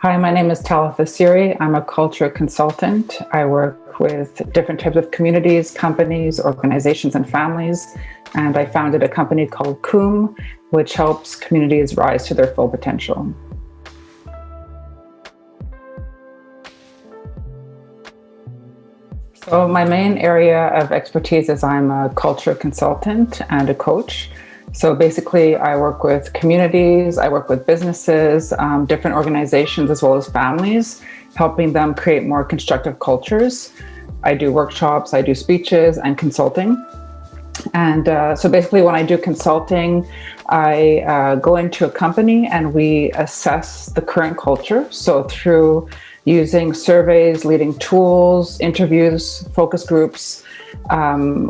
Hi, my name is Talitha Cere. I'm a culture consultant. I work with different types of communities, companies, organizations, and families. And I founded a company called KOUM, which helps communities rise to their full potential. So my main area of expertise is I'm a culture consultant and a coach. So basically, I work with communities, I work with businesses, different organizations, as well as families, helping them create more constructive cultures. I do workshops, I do speeches and consulting. And so basically, when I do consulting, I go into a company and we assess the current culture. So through using surveys, leading tools, interviews, focus groups,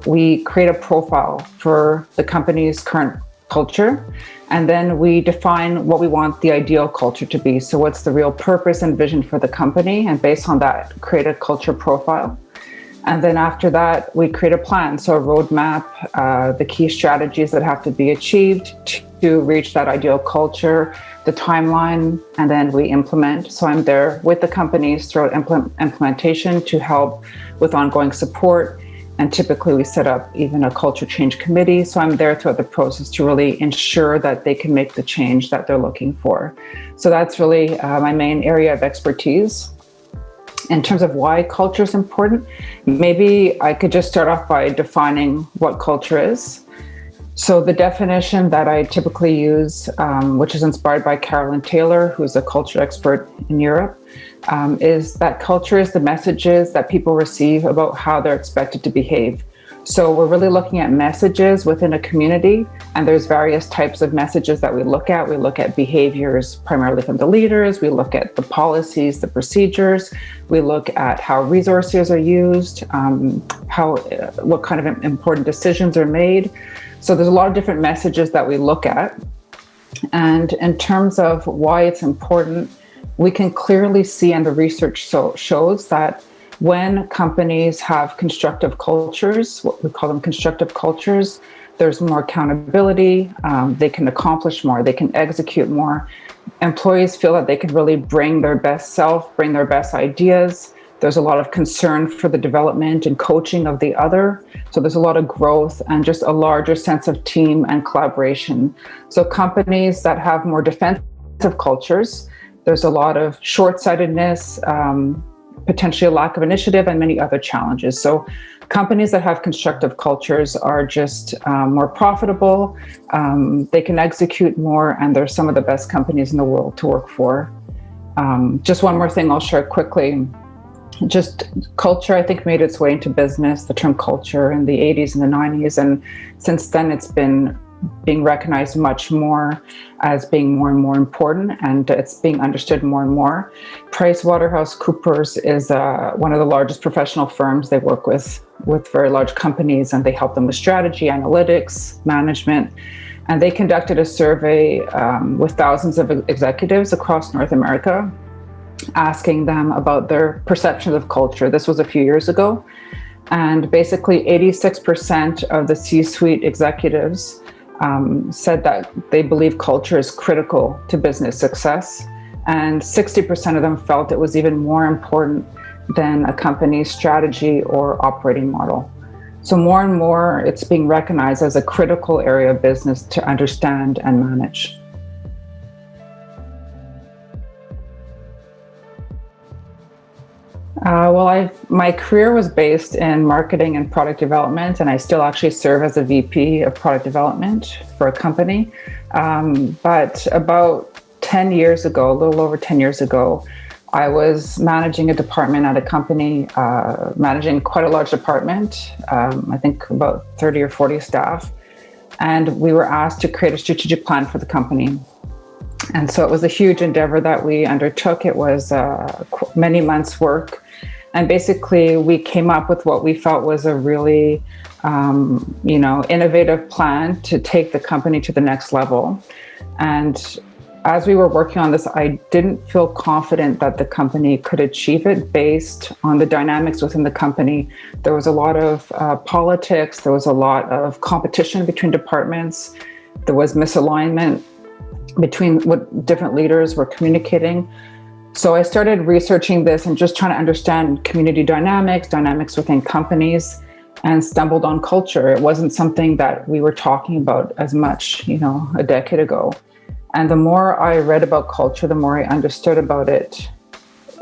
we create a profile for the company's current culture, and then we define what we want the ideal culture to be. So what's the real purpose and vision for the company, and based on that, create a culture profile. And then after that, we create a plan, so a roadmap, the key strategies that have to be achieved to reach that ideal culture, the timeline, and then we implement. So I'm there with the companies throughout implementation to help with ongoing support. And typically we set up even a culture change committee. So I'm there throughout the process to really ensure that they can make the change that they're looking for. So that's really my main area of expertise. In terms of why culture is important, maybe I could just start off by defining what culture is. So the definition that I typically use, which is inspired by Carolyn Taylor, who's a culture expert in Europe, is that culture is the messages that people receive about how they're expected to behave. So we're really looking at messages within a community, and there's various types of messages that we look at. We look at behaviors primarily from the leaders. We look at the policies, the procedures. We look at how resources are used, what kind of important decisions are made. So there's a lot of different messages that we look at. And in terms of why it's important, we can clearly see, and the research shows that when companies have constructive cultures, what we call them constructive cultures, there's more accountability, they can accomplish more, they can execute more. Employees feel that they can really bring their best self, bring their best ideas. There's a lot of concern for the development and coaching of the other. So there's a lot of growth and just a larger sense of team and collaboration. So companies that have more defensive cultures, there's a lot of short-sightedness, potentially a lack of initiative, and many other challenges. So companies that have constructive cultures are just more profitable, they can execute more, and they're some of the best companies in the world to work for. Just one more thing I'll share quickly. Just culture, I think, made its way into business, the term culture, in the 80s and the 90s. And since then, it's been being recognized much more as being more and more important, and it's being understood more and more. PricewaterhouseCoopers is one of the largest professional firms. They work with very large companies, and they help them with strategy, analytics, management. And they conducted a survey with thousands of executives across North America, asking them about their perceptions of culture. This was a few years ago. And basically 86% of the C-suite executives said that they believe culture is critical to business success. And 60% of them felt it was even more important than a company's strategy or operating model. So more and more, it's being recognized as a critical area of business to understand and manage. My career was based in marketing and product development, and I still actually serve as a VP of product development for a company. But about 10 years ago, a little over 10 years ago, I was managing a department at a company, managing quite a large department, I think about 30 or 40 staff. And we were asked to create a strategic plan for the company. And so it was a huge endeavor that we undertook. It was many months' work. And basically, we came up with what we felt was a really, innovative plan to take the company to the next level. And as we were working on this, I didn't feel confident that the company could achieve it based on the dynamics within the company. There was a lot of politics. There was a lot of competition between departments. There was misalignment between what different leaders were communicating. So I started researching this and just trying to understand community dynamics within companies, and stumbled on culture. It wasn't something that we were talking about as much, a decade ago. And the more I read about culture, the more I understood about it.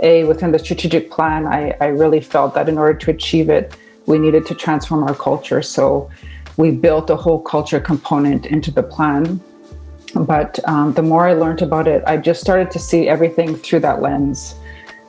Within the strategic plan, I really felt that in order to achieve it, we needed to transform our culture. So we built a whole culture component into the plan. But the more I learned about it, I just started to see everything through that lens,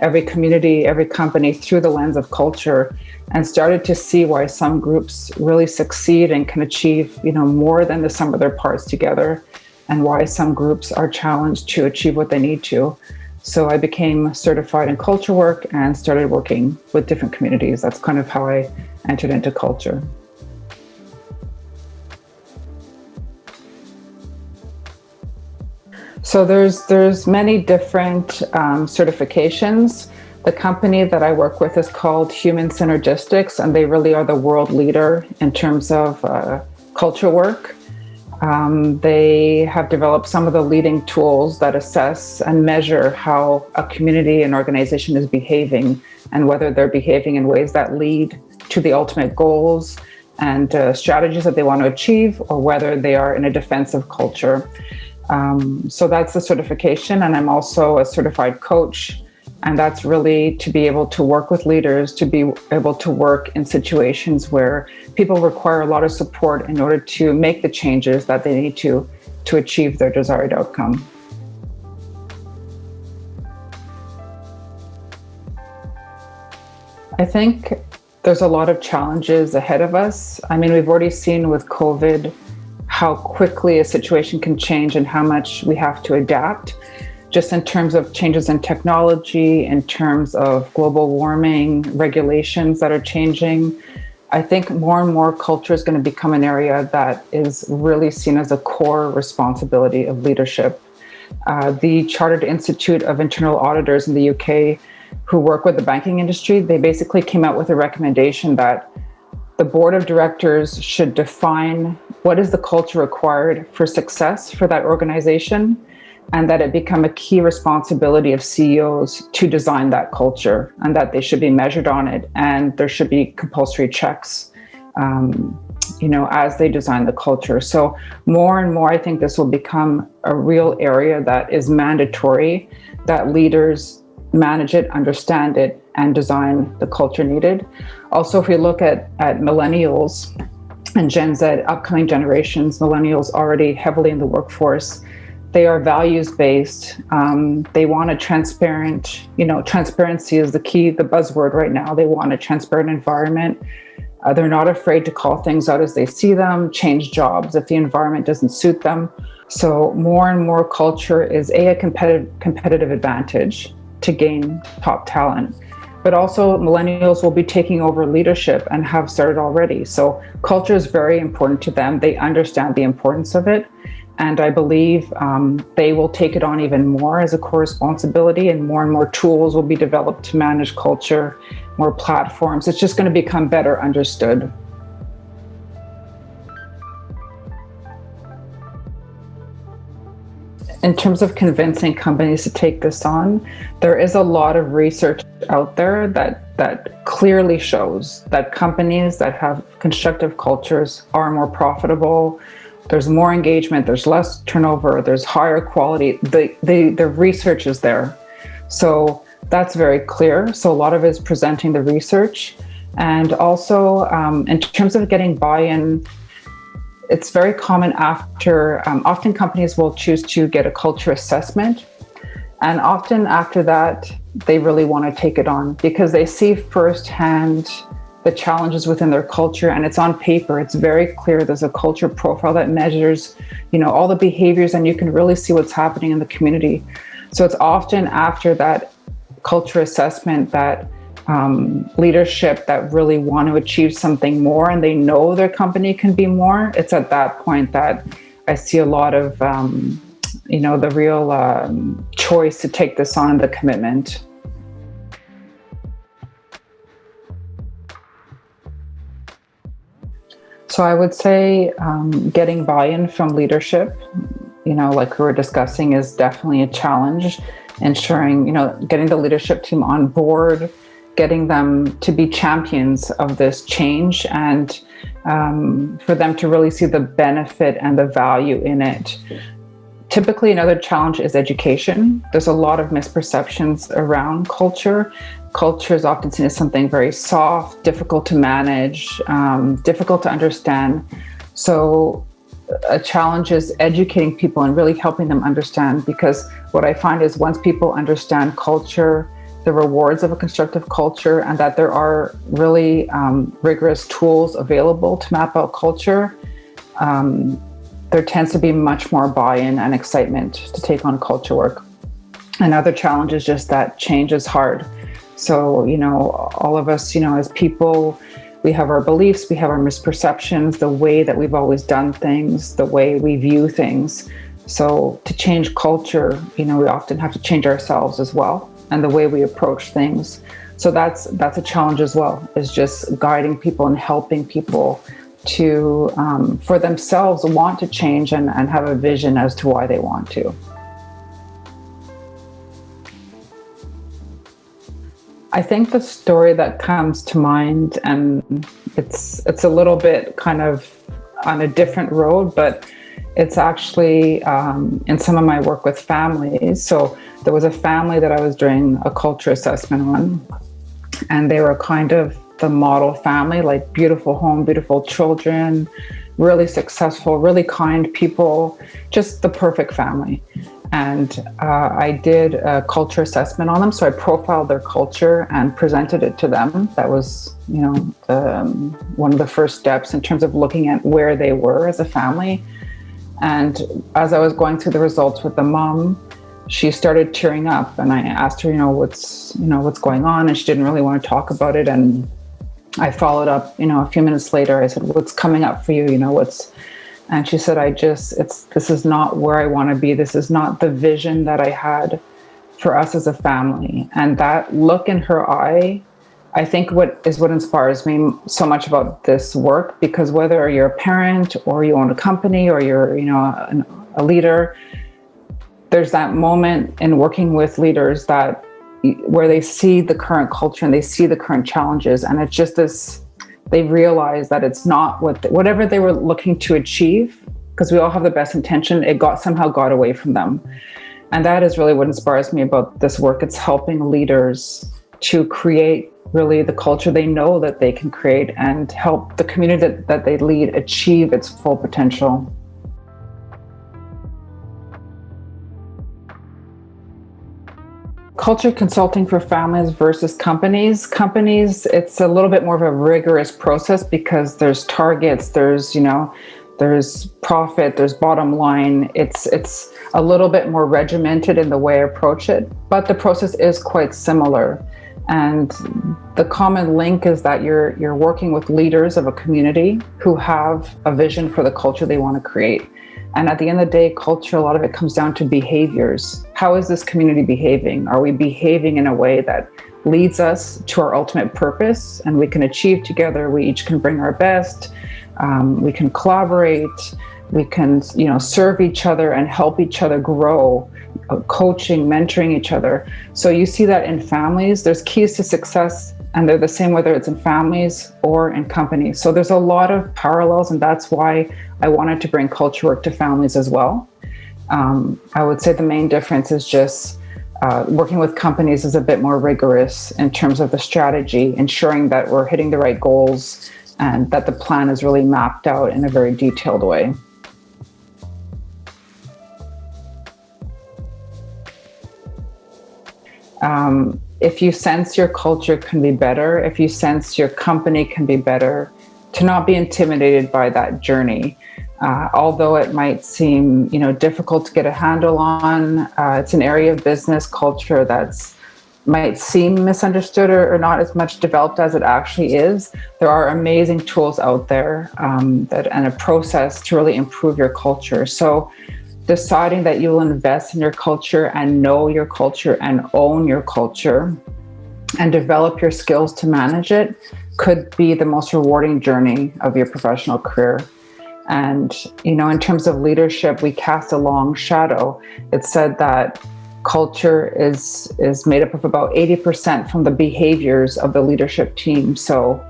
every community, every company through the lens of culture, and started to see why some groups really succeed and can achieve, more than the sum of their parts together, and why some groups are challenged to achieve what they need to. So I became certified in culture work and started working with different communities. That's kind of how I entered into culture. So there's many different certifications. The company that I work with is called Human Synergistics, and they really are the world leader in terms of culture work. They have developed some of the leading tools that assess and measure how a community and organization is behaving, and whether they're behaving in ways that lead to the ultimate goals and strategies that they want to achieve, or whether they are in a defensive culture. So that's the certification. And I'm also a certified coach. And that's really to be able to work with leaders, to be able to work in situations where people require a lot of support in order to make the changes that they need to achieve their desired outcome. I think there's a lot of challenges ahead of us. I mean, we've already seen with COVID how quickly a situation can change and how much we have to adapt, just in terms of changes in technology, in terms of global warming, regulations that are changing. I think more and more culture is going to become an area that is really seen as a core responsibility of leadership. The Chartered Institute of Internal Auditors in the UK, who work with the banking industry, they basically came out with a recommendation that the board of directors should define what is the culture required for success for that organization, and that it become a key responsibility of CEOs to design that culture, and that they should be measured on it, and there should be compulsory checks, as they design the culture. So more and more, I think this will become a real area that is mandatory, that leaders manage it, understand it, and design the culture needed. Also, if we look at millennials and Gen Z, upcoming generations, millennials already heavily in the workforce, they are values-based. They want a transparent, transparency is the key, the buzzword right now. They want a transparent environment. They're not afraid to call things out as they see them, change jobs if the environment doesn't suit them. So more and more culture is a competitive advantage to gain top talent. But also millennials will be taking over leadership and have started already. So culture is very important to them. They understand the importance of it. And I believe they will take it on even more as a core responsibility, and more tools will be developed to manage culture, more platforms. It's just going to become better understood. In terms of convincing companies to take this on, there is a lot of research out there that clearly shows that companies that have constructive cultures are more profitable. There's more engagement, there's less turnover, there's higher quality. The research is there. So that's very clear. So a lot of it is presenting the research. And also in terms of getting buy-in, it's very common often companies will choose to get a culture assessment. And often after that, they really want to take it on because they see firsthand the challenges within their culture, and it's on paper. It's very clear. There's a culture profile that measures, all the behaviors, and you can really see what's happening in the community. So it's often after that culture assessment that leadership that really want to achieve something more and they know their company can be more, it's at that point that I see a lot of, the real choice to take this on, the commitment. So I would say getting buy-in from leadership, like we were discussing, is definitely a challenge. ensuring, getting the leadership team on board, getting them to be champions of this change, and for them to really see the benefit and the value in it. Typically, another challenge is education. There's a lot of misperceptions around culture. Culture is often seen as something very soft, difficult to manage, difficult to understand. So a challenge is educating people and really helping them understand, because what I find is once people understand culture, the rewards of a constructive culture, and that there are really rigorous tools available to map out culture, there tends to be much more buy-in and excitement to take on culture work. Another challenge is just that change is hard. So, all of us, as people, we have our beliefs, we have our misperceptions, the way that we've always done things, the way we view things. So to change culture, we often have to change ourselves as well, and the way we approach things. So that's a challenge as well, is just guiding people and helping people to, for themselves, want to change and have a vision as to why they want to. I think the story that comes to mind, and it's a little bit kind of on a different road, but it's actually in some of my work with families. So there was a family that I was doing a culture assessment on, and they were kind of the model family, like beautiful home, beautiful children, really successful, really kind people, just the perfect family. And I did a culture assessment on them. So I profiled their culture and presented it to them. That was, one of the first steps in terms of looking at where they were as a family. And as I was going through the results with the mom, she started tearing up, and I asked her, what's going on? And she didn't really want to talk about it. And I followed up, a few minutes later. I said, what's coming up for you? And she said, this is not where I want to be. This is not the vision that I had for us as a family. And that look in her eye, I think what inspires me so much about this work, because whether you're a parent or you own a company or you're, a leader, there's that moment in working with leaders where they see the current culture and they see the current challenges. And it's just they realize that it's not whatever they were looking to achieve, because we all have the best intention, it somehow got away from them. And that is really what inspires me about this work. It's helping leaders to create really the culture they know that they can create, and help the community that they lead achieve its full potential. Culture consulting for families versus companies. Companies, it's a little bit more of a rigorous process, because there's targets, there's profit, there's bottom line. It's a little bit more regimented in the way I approach it, but the process is quite similar. And the common link is that you're working with leaders of a community who have a vision for the culture they want to create. And at the end of the day, culture, a lot of it comes down to behaviors. How is this community behaving? Are we behaving in a way that leads us to our ultimate purpose and we can achieve together? We each can bring our best. We can collaborate. We can, serve each other and help each other grow, coaching, mentoring each other. So you see that in families. There's keys to success, and they're the same whether it's in families or in companies. So there's a lot of parallels, and that's why I wanted to bring culture work to families as well. I would say the main difference is just working with companies is a bit more rigorous in terms of the strategy, ensuring that we're hitting the right goals and that the plan is really mapped out in a very detailed way. If you sense your culture can be better, if you sense your company can be better, to not be intimidated by that journey. Although it might seem, difficult to get a handle on, it's an area of business culture that's might seem misunderstood or not as much developed as it actually is. There are amazing tools out there and a process to really improve your culture. So deciding that you will invest in your culture and know your culture and own your culture and develop your skills to manage it could be the most rewarding journey of your professional career. And, in terms of leadership, we cast a long shadow. It's said that culture is made up of about 80% from the behaviors of the leadership team. So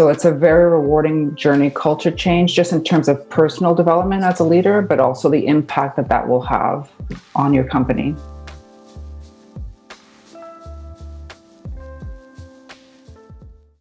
it's a very rewarding journey, culture change, just in terms of personal development as a leader, but also the impact that will have on your company.